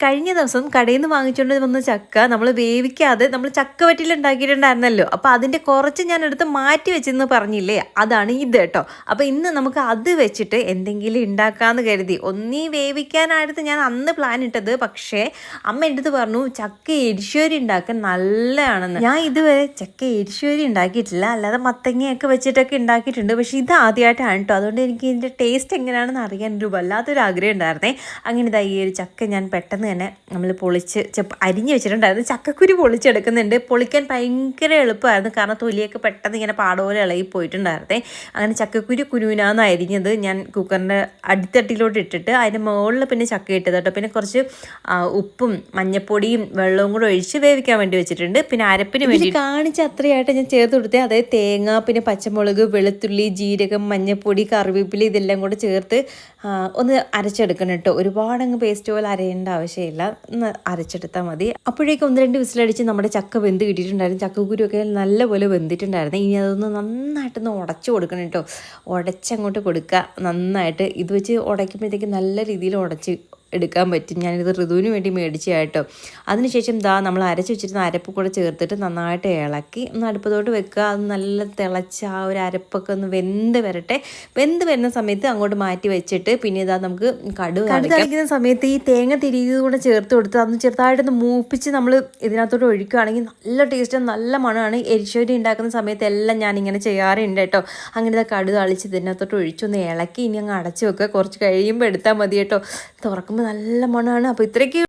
കഴിഞ്ഞ ദിവസം കടയിൽ നിന്ന് വാങ്ങിച്ചുകൊണ്ട് വന്ന ചക്ക നമ്മൾ വേവിക്കാതെ നമ്മൾ ചക്കവറ്റിൽ ഉണ്ടാക്കിയിട്ടുണ്ടായിരുന്നല്ലോ. അപ്പോൾ അതിൻ്റെ കുറച്ച് ഞാൻ എടുത്ത് മാറ്റി വെച്ചെന്ന് പറഞ്ഞില്ലേ, അതാണ് ഇത് കേട്ടോ. അപ്പോൾ ഇന്ന് നമുക്ക് അത് വെച്ചിട്ട് എന്തെങ്കിലും ഉണ്ടാക്കാമെന്ന് കരുതി. ഒന്നീ വേവിക്കാനായിട്ട് ഞാൻ അന്ന് പ്ലാൻ ഇട്ടത്, പക്ഷേ അമ്മ എൻ്റെ അടുത്ത് പറഞ്ഞു ചക്ക എരിശ്ശേരി ഉണ്ടാക്കാൻ നല്ലതാണെന്ന്. ഞാൻ ഇതുവരെ ചക്ക എരിശ്ശേരി ഉണ്ടാക്കിയിട്ടില്ല, അല്ലാതെ മത്തങ്ങയൊക്കെ വെച്ചിട്ടൊക്കെ ഉണ്ടാക്കിയിട്ടുണ്ട്. പക്ഷേ ഇത് ആദ്യമായിട്ടാണ് കേട്ടോ. അതുകൊണ്ട് എനിക്ക് ഇതിൻ്റെ ടേസ്റ്റ് എങ്ങനെയാണെന്ന് അറിയാൻ ഒരു വല്ലാത്തൊരു ആഗ്രഹം ഉണ്ടായിരുന്നേ. അങ്ങനെ ഇതാ ഈ ഒരു ചക്ക ഞാൻ പെട്ടെന്ന് തന്നെ നമ്മൾ പൊളിച്ച് അരിഞ്ഞ് വെച്ചിട്ടുണ്ടായിരുന്നു. ചക്കക്കുരു പൊളിച്ചെടുക്കുന്നുണ്ട്. പൊളിക്കാൻ ഭയങ്കര എളുപ്പമായിരുന്നു, കാരണം തൊലിയൊക്കെ പെട്ടെന്ന് ഇങ്ങനെ പാടോലെ ഇളകി പോയിട്ടുണ്ടായിരുന്നേ. അങ്ങനെ ചക്കക്കുരു കുരുവിനാന്ന് അരിഞ്ഞത് ഞാൻ കുക്കറിൻ്റെ അടിത്തട്ടിലോട്ട് ഇട്ടിട്ട് അതിൻ്റെ മുകളിൽ പിന്നെ ചക്ക ഇട്ടത് കേട്ടോ. പിന്നെ കുറച്ച് ഉപ്പും മഞ്ഞപ്പൊടിയും വെള്ളവും കൂടെ ഒഴിച്ച് വേവിക്കാൻ വേണ്ടി വെച്ചിട്ടുണ്ട്. പിന്നെ അരപ്പിന് വേണ്ടി കാണിച്ച അത്രയായിട്ട് ഞാൻ ചേർത്ത് കൊടുത്തേ. അതായത് തേങ്ങ, പിന്നെ പച്ചമുളക്, വെളുത്തുള്ളി, ജീരകം, മഞ്ഞപ്പൊടി, കറിവേപ്പില ഇതെല്ലാം കൂടെ ചേർത്ത് ഒന്ന് അരച്ചെടുക്കണം കേട്ടോ. ഒരുപാടങ്ങ് പേസ്റ്റ് പോലെ അരയേണ്ട ആവശ്യമില്ല, ഒന്ന് അരച്ചെടുത്താൽ മതി. അപ്പോഴേക്കും 1-2 വിസിലടിച്ച് നമ്മുടെ ചക്ക വെന്ത് കിട്ടിയിട്ടുണ്ടായിരുന്നു. ചക്കക്കുരുവൊക്കെ നല്ലപോലെ വെന്തിട്ടുണ്ടായിരുന്നു. ഇനി അതൊന്ന് നന്നായിട്ടൊന്ന് ഉടച്ചു കൊടുക്കണം കേട്ടോ. ഉടച്ചങ്ങോട്ട് കൊടുക്കുക നന്നായിട്ട്. ഇത് വെച്ച് ഉടയ്ക്കുമ്പോഴത്തേക്ക് നല്ല രീതിയിൽ ഉടച്ച് എടുക്കാൻ പറ്റും. ഞാനിത് ഋതുവിന് വേണ്ടി മേടിച്ചായിട്ടോ. അതിനുശേഷം നമ്മൾ അരച്ച് വെച്ചിരുന്ന അരപ്പ് കൂടെ ചേർത്തിട്ട് നന്നായിട്ട് ഇളക്കി ഒന്ന് അടുപ്പത്തോട്ട് വെക്കുക. അത് നല്ല തിളച്ച് ആ ഒരു അരപ്പൊക്കെ ഒന്ന് വെന്ത് വരട്ടെ. വെന്ത് വരുന്ന സമയത്ത് അങ്ങോട്ട് മാറ്റി വെച്ചിട്ട് പിന്നെ നമുക്ക് കടുക് കളിക്കുന്ന സമയത്ത് ഈ തേങ്ങ തിരികെ കൂടെ ചേർത്ത് കൊടുത്ത് അതൊന്ന് ചെറുതായിട്ടൊന്ന് മൂപ്പിച്ച് നമ്മൾ ഇതിനകത്തോട്ട് ഒഴിക്കുകയാണെങ്കിൽ നല്ല ടേസ്റ്റ്, നല്ല മണമാണ്. എരിശ്ശേരി ഉണ്ടാക്കുന്ന സമയത്ത് എല്ലാം ഞാനിങ്ങനെ ചെയ്യാറുണ്ട് കേട്ടോ. അങ്ങനെ കടുക് അളിച്ച് ഇതിനകത്തോട്ട് ഒഴിച്ചൊന്ന് ഇളക്കി ഇനി അങ്ങ് അടച്ച് വെക്കുക. കുറച്ച് കഴിയുമ്പോൾ എടുത്താൽ മതി കേട്ടോ. തുറക്കുമ്പോൾ നല്ല മണമാണ്. അപ്പോൾ ഇത്രയ്ക്ക്